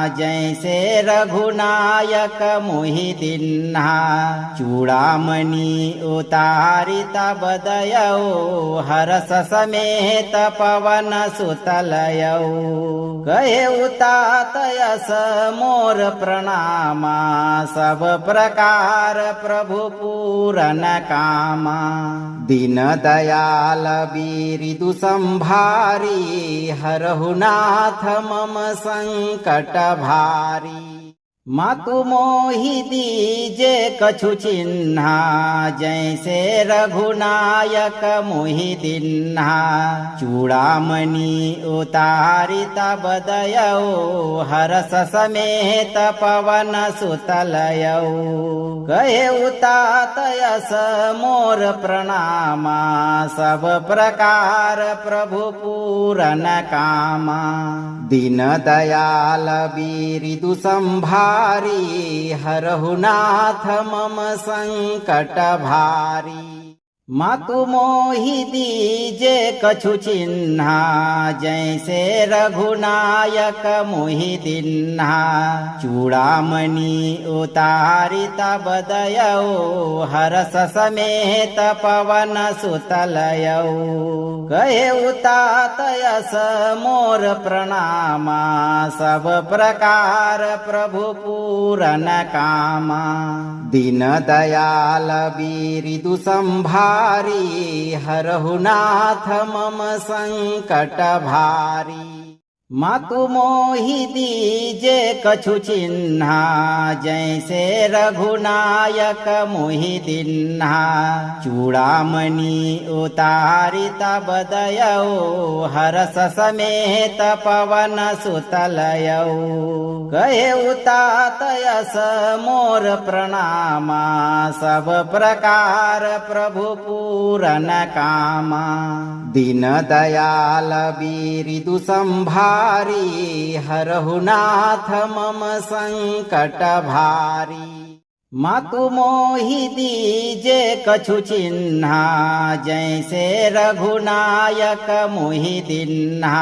जैसे रघुनायक मोहि दिन्हा। चूड़ामणि उतारिता बदयौ, हरस समेत पवन सुतलयौ। कहे उतात यस मोर प्रणामा, सब प्रकार प्रभु पूरन कामा। दीन दयाल बिरिदु संभारी, हरहु नाथ मम संकट भारी। मातु मोहि दीजे कछु चिन्हा, जैसे रघुनायक मोहि दिन्हा। चूड़ामणि उतारिता बदयौ, हरस समेत पवन सुतलयौ। कहे उतात यस मोर प्रणामा, सब प्रकार प्रभु पूरन कामा। दीन दयाल बिरिदु संभारी, हरहु नाथ मम संकट भारी। मातु मोहि दीजे कछु चिन्हा, जैसे रघुनायक मोहि दिन्हा। चूड़ामणि उतारि तब दयौ, हरस समेत पवन सुतलयौ। कहे उतात यस मोर प्रणामा, सब प्रकार प्रभु पूरन कामा। दीन दयाल बिरिदु संभारी, हरहु नाथ मम संकट भारी। मातु मोहि दीजे कछु चिन्हा, जैसे रघुनायक मोहि दिन्हा। चूड़ामणि उतारि तब दयौ, हरस समेत पवन सुतलयौ। कहे उतात यस मोर प्रणामा, सब प्रकार प्रभु पूरन कामा। दीन दयाल बिरिदु संभारी, हरहु नाथ मम संकट भारी। मातु मोहि दीजे कछु चिन्हा, जैसे रघुनायक मोहि दिन्हा।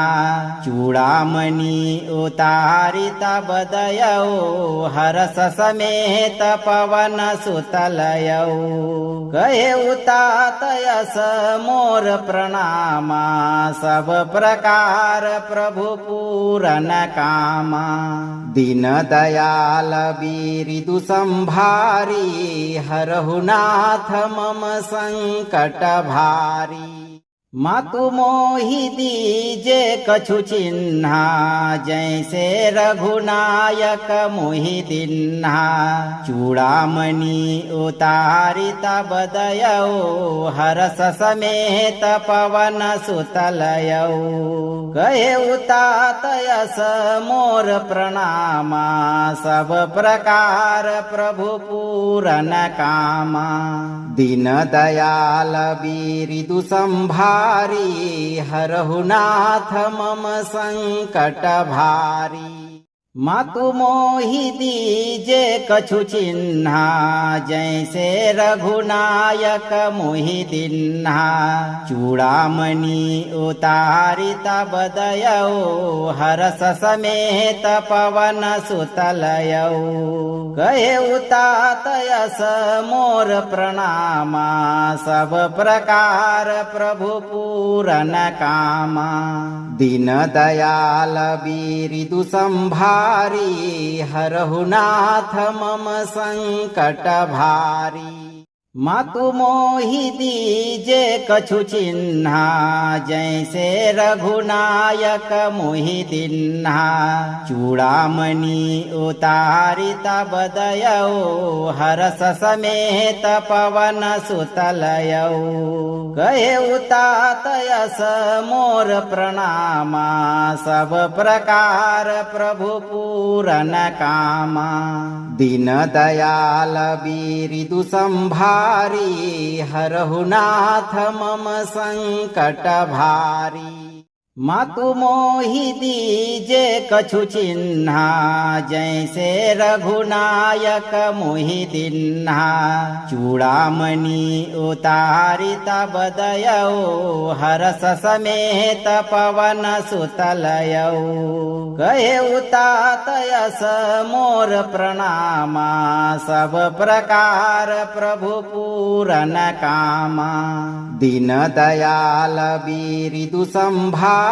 चूड़ामणि उतारि तब दयौ, हरस समेत पवन सुतलयौ। कहे उतात यस मोर प्रणामा, सब प्रकार प्रभु पूरन कामा। दीन दयाल बिरिदु संभारी, हरहु नाथ मम संकट भारी। मातु मोहि दीजे कछु चिन्हा, जैसे रघुनायक मोहि दिन्हा। चूड़ामणि उतारि तब दयौ, हरस समेत पवन सुतलयौ। कहे उतात यस मोर प्रणामा, सब प्रकार प्रभु पूरन कामा। दीन दयाल बिरिदु संभारी, हरहु नाथ मम संकट भारी। मातु मोहि दीजे कछु चिन्हा, जैसे रघुनायक मोहि दिन्हा। चूड़ामणि उतारि तब दयौ, हरस समेत पवन सुतलयौ। कहे उतात यस मोर प्रणामा, सब प्रकार प्रभु पूरन कामा। दीन दयाल बिरिदु संभारी, हरहु नाथ मम संकट भारी। मातु मोहि दीजे कछु चिन्हा, जैसे रघुनायक मोहि दिन्हा। चूड़ामणि उतारि तब दयौ, हरस समेत पवन सुतलयौ। कहे उतात यस मोर प्रणामा, सब प्रकार प्रभु पूरन कामा। दीन दयाल बिरिदु संभारी, हरहु नाथ मम संकट भारी। मातु मोहि दीजे कछु चिन्हा, जैसे रघुनायक मोहि दिन्हा। चूड़ामणि उतारि तब दयौ, हरस समेत पवन सुतलयौ। कहे उतात यस मोर प्रणामा, सब प्रकार प्रभु पूरन कामा। दीन दयाल बिरिदु संभारी,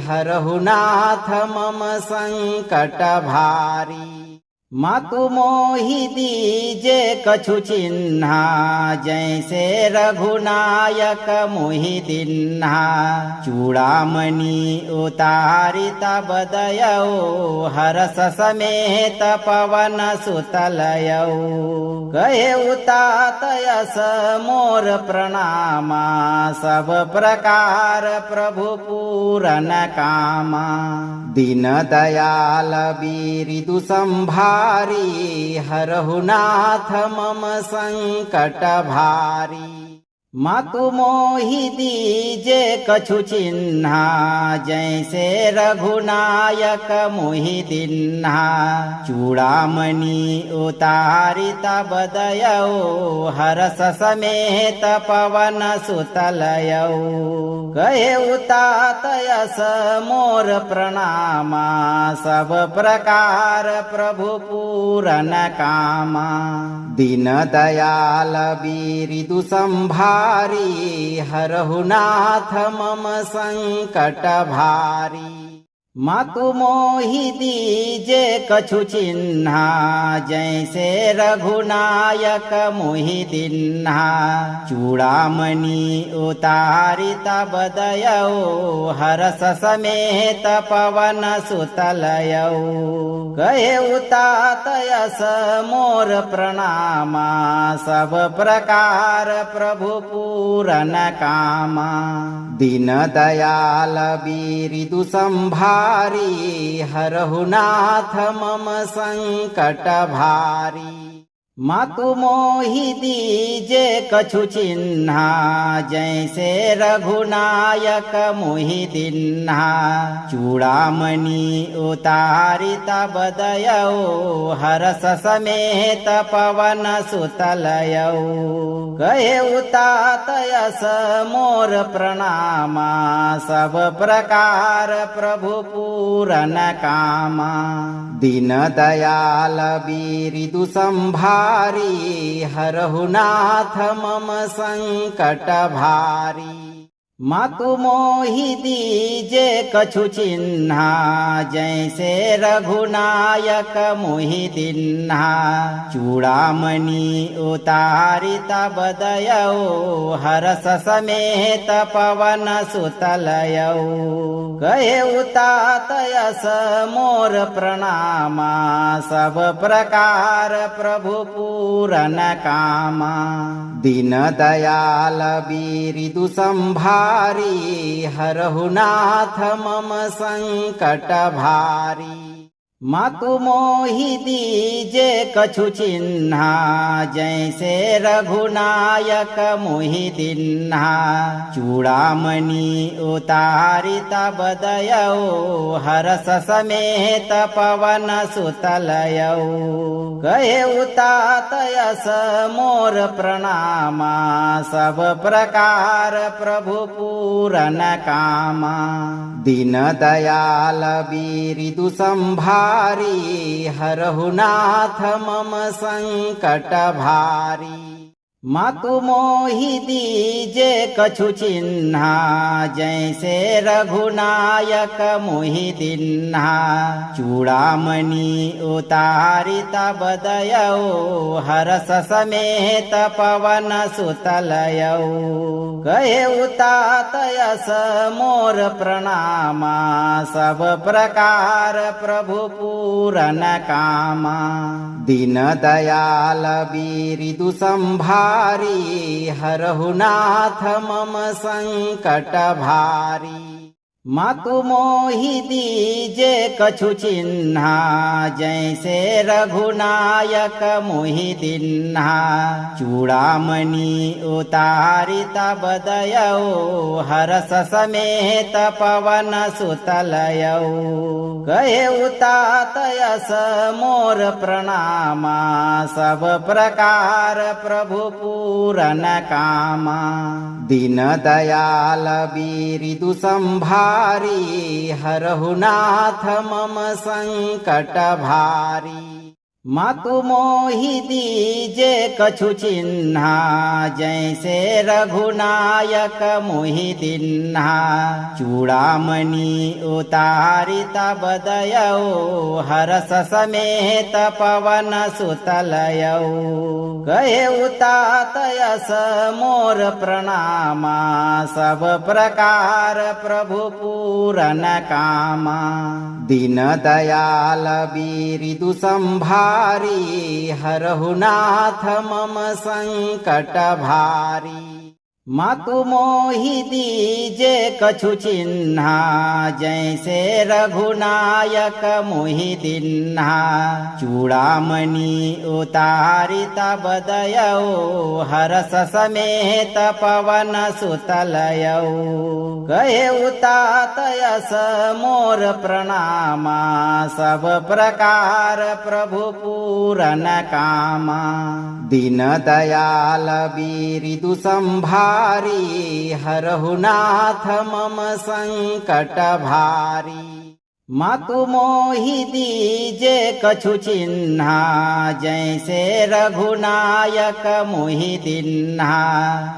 हरहु नाथ मम संकट भारी। मातु मोहि दीजे कछु चिन्हा, जैसे रघुनायक मोहि दिन्हा। चूड़ामणि उतारि तब दयौ, हरस समेत पवन सुतलयौ। कहे उतात यस मोर प्रणामा, सब प्रकार प्रभु पूरन कामा। दीन दयाल बिरिदु संभारी, हरहु नाथ मम संकट भारी। मातु मोहि दीजे कछु चिन्हा जैसे रघुनायक मोहि दिन्हा चूड़ामणि उतारि तब दयौ हरस समेत पवन सुतलयौ कहे उतात यस मोर प्रणामा सब प्रकार प्रभु पूरन कामा दीन दयाल बिरिदु संभारी हरहु नाथ मम संकट भारी मातु मोहि दीजे कछु चिन्हा जैसे रघुनायक मोहि दिन्हा चूड़ामणि उतारि तब दयौ हरस समेत पवन सुतलयौ कहे उतात यस मोर प्रणामा सब प्रकार प्रभु पूरन कामा दीन दयाल बिरिदु संभारी हरहु नाथ मम संकट भारी मातु मोहि दीजे कछु चिन्हा जैसे रघुनायक मोहि दिन्हा चूड़ामणि उतारि तब दयौ हरस समेत पवन सुतलयौ कहे उतात यस मोर प्रणामा सब प्रकार प्रभु पूरन कामा दीन दयाल बिरिदु संभारी हरहु नाथ मम संकट भारी मातु मोहि दीजे कछु चिन्हा जैसे रघुनायक मोहि दिन्हा चूड़ामणि उतारि तब दयौ हरस समेत पवन सुतलयौ कहे उतात यस मोर प्रणामा सब प्रकार प्रभु पूरन कामा दीन दयाल बिरिदु संभारी हरहु नाथ मम संकट भारी मातु मोहि दीजे कछु चिन्हा जैसे रघुनायक मोहि दिन्हा चूड़ामणि उतारि तब दयौ हरस समेत पवन सुतलयौ कहे उतात यस मोर प्रणामा सब प्रकार प्रभु पूरन कामा दीन दयाल बिरिदु संभारी हरहु नाथ मम संकट भारी मातु मोहि दीजे कछु चिन्हा जैसे रघुनायक मोहि दिन्हा चूड़ामणि उतारि तब दयौ हरस समेत पवन सुतलयौ कहे उतात यस मोर प्रणामा सब प्रकार प्रभु पूरन कामा दीन दयाल बिरिदु संभारी हरहु नाथ मम संकट भारी मातु मोहि दीजे कछु चिन्हा जैसे रघुनायक मोहि दिन्हा चूड़ामणि उतारि तब दयौ हरस समेत पवन सुतलयौ कहे उतात यस मोर प्रणामा सब प्रकार प्रभु पूरन कामा दीन दयाल बिरिदु संभारी हरहु नाथ मम संकट भारी मातु मोहि दीजे कछु चिन्हा जैसे रघुनायक मोहि दिन्हा चूड़ामणि उतारि तब दयौ हरस समेत पवन सुतलयौ कहे उतात यस मोर प्रणामा सब प्रकार प्रभु पूरन कामा दीन दयाल बिरिदु संभारी हरहु नाथ मम संकट भारी मातु मोहि दीजे कछु चिन्हा जैसे रघुनायक मोहि दिन्हा चूड़ामणि उतारिता बदयौ हरस समेत पवन सुतलयौ कहे उतात यस मोर प्रणामा सब प्रकार प्रभु पूरन कामा दीन दयाल बीरिदु संभारी हरहु नाथ मम संकट भारी मातु मोहि दीजे कछु चिन्हा जैसे रघुनायक मोहि दिन्हा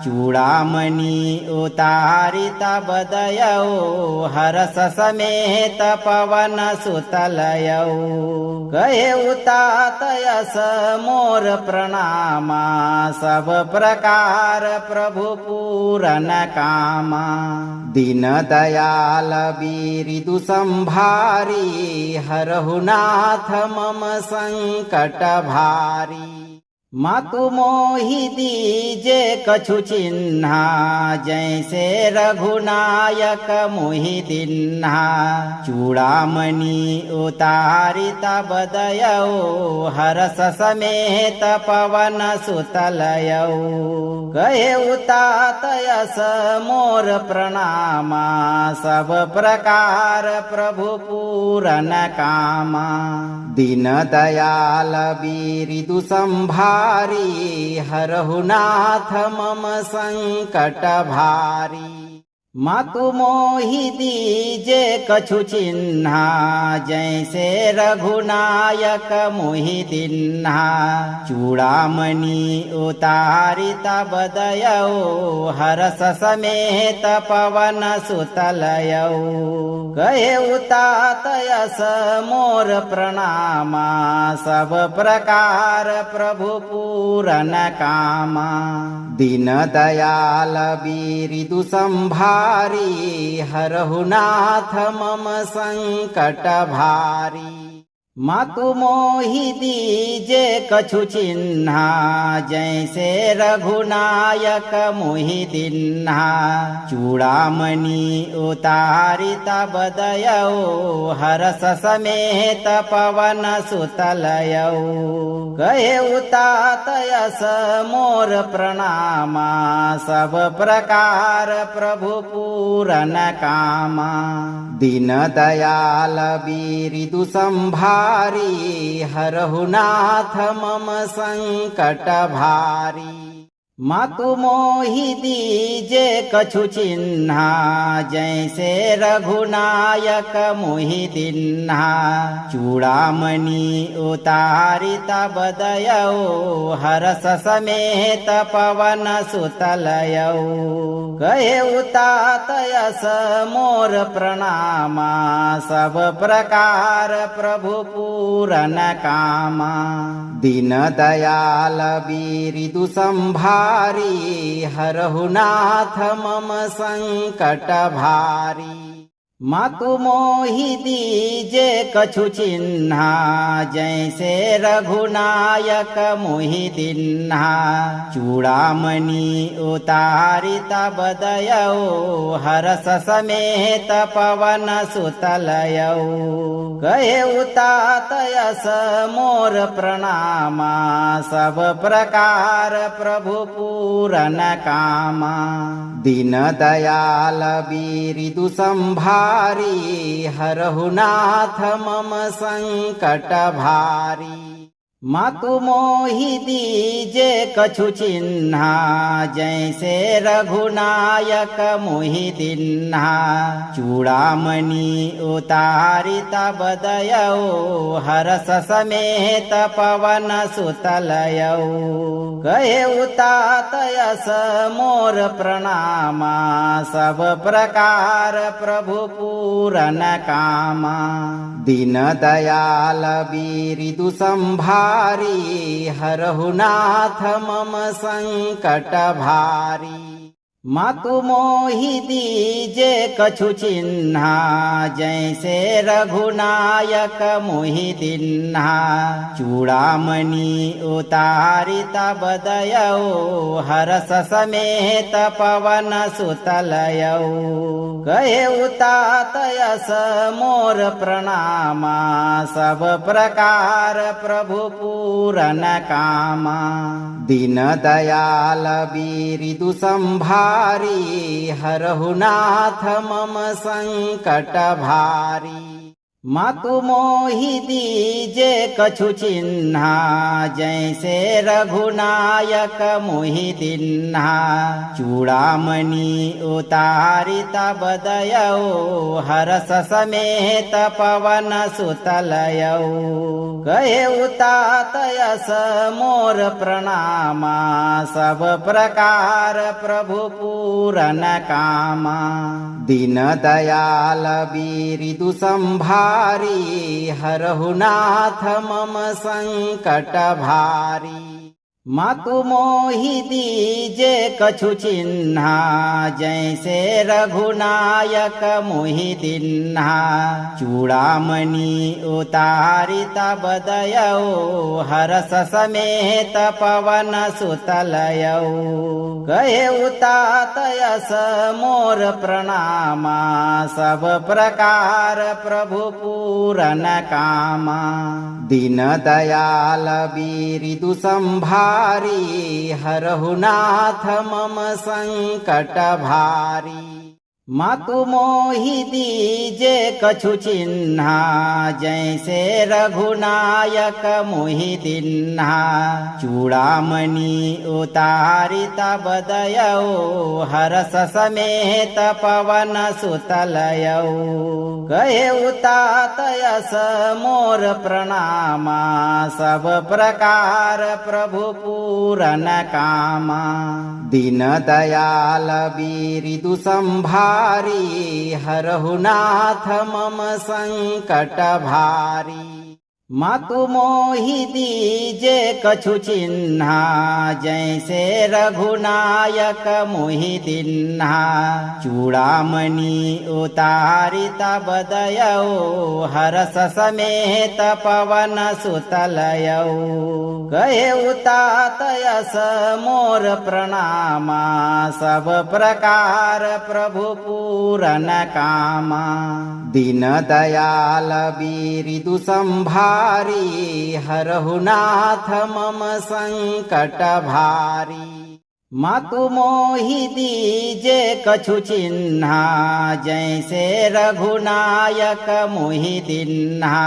चूड़ामणि उतारिता बदयौ हरस समेत पवन सुतलयौ कहे उतात यस मोर प्रणामा सब प्रकार प्रभु पूरन कामा दीन दयाल बीरिदु संभारी हरहु नाथ मम संकट भारी मातु मोहि दीजे कछु चिन्हा जैसे रघुनायक मोहि दिन्हा चूड़ामणि उतारिता बदयौ हरस समेत पवन सुतलयौ कहे उतात यस मोर प्रणामा सब प्रकार प्रभु पूरन कामा दीन दयाल बीरिदु संभारी हरहु नाथ मम संकट भारी मातु मोहि दीजे कछु चिन्हा जैसे रघुनायक मोहि दिन्हा चूड़ामणि उतारिता बदयौ हरस समेत पवन सुतलयौ कहे उतात यस मोर प्रणामा सब प्रकार प्रभु पूरन कामा दीन दयाल बीरिदु संभारी हरहु नाथ मम संकट भारी मातु मोहि दीजे कछु चिन्हा जैसे रघुनायक मोहि दिन्हा चूड़ामणि उतारिता बदयौ हरस समेत पवन सुतलयौ कहे उतात यस मोर प्रणामा सब प्रकार प्रभु पूरन कामा दीन दयाल बीरिदु संभारी हरहु नाथ मम संकट भारी मातु मोहि दीजे कछु चिन्हा जैसे रघुनायक मोहि दिन्हा चूड़ामणि उतारिता बदयौ हरस समेत पवन सुतलयौ कहे उतात यस मोर प्रणामा सब प्रकार प्रभु पूरन कामा दीन दयाल बीरिदु संभारी हरहु नाथ मम संकट भारी मातु मोहि दीजे कछु चिन्हा जैसे रघुनायक मोहि दिन्हा चूड़ामणि उतारिता बदयौ हरस समेत पवन सुतलयौ कहे उतात यस मोर प्रणामा सब प्रकार प्रभु पूरन कामा दीन दयाल बीरिदु संभारी हरहु नाथ मम संकट भारी मातु मोहि दीजे कछु चिन्हा जैसे रघुनायक मोहि दिन्हा चूड़ामणि उतारिता बदयौ हरस समेत पवन सुतलयौ कहे उतात यस मोर प्रणामा सब प्रकार प्रभु पूरन कामा दीन दयाल बीरिदु संभारी हरहु नाथ मम संकट भारी मातु मोहि दीजे कछु चिन्हा जैसे रघुनायक मोहि दिन्हा चूड़ामणि उतारि तब दयौ हरस समेत पवन सुतलयौ कहे उतात यस मोर प्रणामा सब प्रकार प्रभु पूरन कामा दीन दयाल बिरिदु संभारी हरहु नाथ मम संकट भारी मातु मोहि दीजे कछु चिन्हा जैसे रघुनायक मोहि दिन्हा चूड़ामणि उतारि तब दयौ हरस समेत पवन सुतलयौ कहे उतात यस मोर प्रणामा सब प्रकार प्रभु पूरन कामा दीन दयाल बिरिदु संभारी हरहु नाथ मम संकट भारी मातु मोहि दीजे कछु चिन्हा जैसे रघुनायक मोहि दिन्हा चूड़ामणि उतारि तब दयौ हरस समेत पवन सुतलयौ कहे उतात यस मोर प्रणामा सब प्रकार प्रभु पूरन कामा दीन दयाल बिरिदु संभारी हरहु नाथ मम संकट भारी मातु मोहि दीजे कछु चिन्हा जैसे रघुनायक मोहि दिन्हा चूड़ामणि उतारि तब दयौ हरस समेत पवन सुतलयौ कहे उतात यस मोर प्रणामा सब प्रकार प्रभु पूरन कामा दीन दयाल बिरिदु संभारी हरहु नाथ मम संकट भारी मातु मोहि दीजे कछु चिन्हा जैसे रघुनायक मोहि दिन्हा चूड़ामणि उतारि तब दयौ हरस समेत पवन सुतलयौ कहे उतात यस मोर प्रणामा सब प्रकार प्रभु पूरन कामा दीन दयाल बिरिदु संभारी हरहु नाथ मम संकट भारी मातु मोहि दीजे कछु चिन्हा जैसे रघुनायक मोहि दिन्हा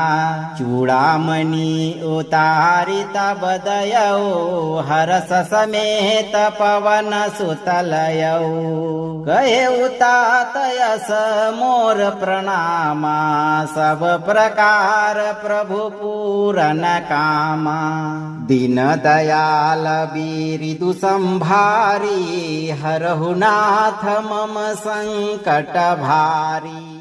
चूड़ामणि उतारि तब दयौ हरस समेत पवन सुतलयौ कहे उतात यस मोर प्रणामा सब प्रकार प्रभु पूरन कामा दीन दयाल बिरिदु संभारी हरहु नाथ मम संकट भारी।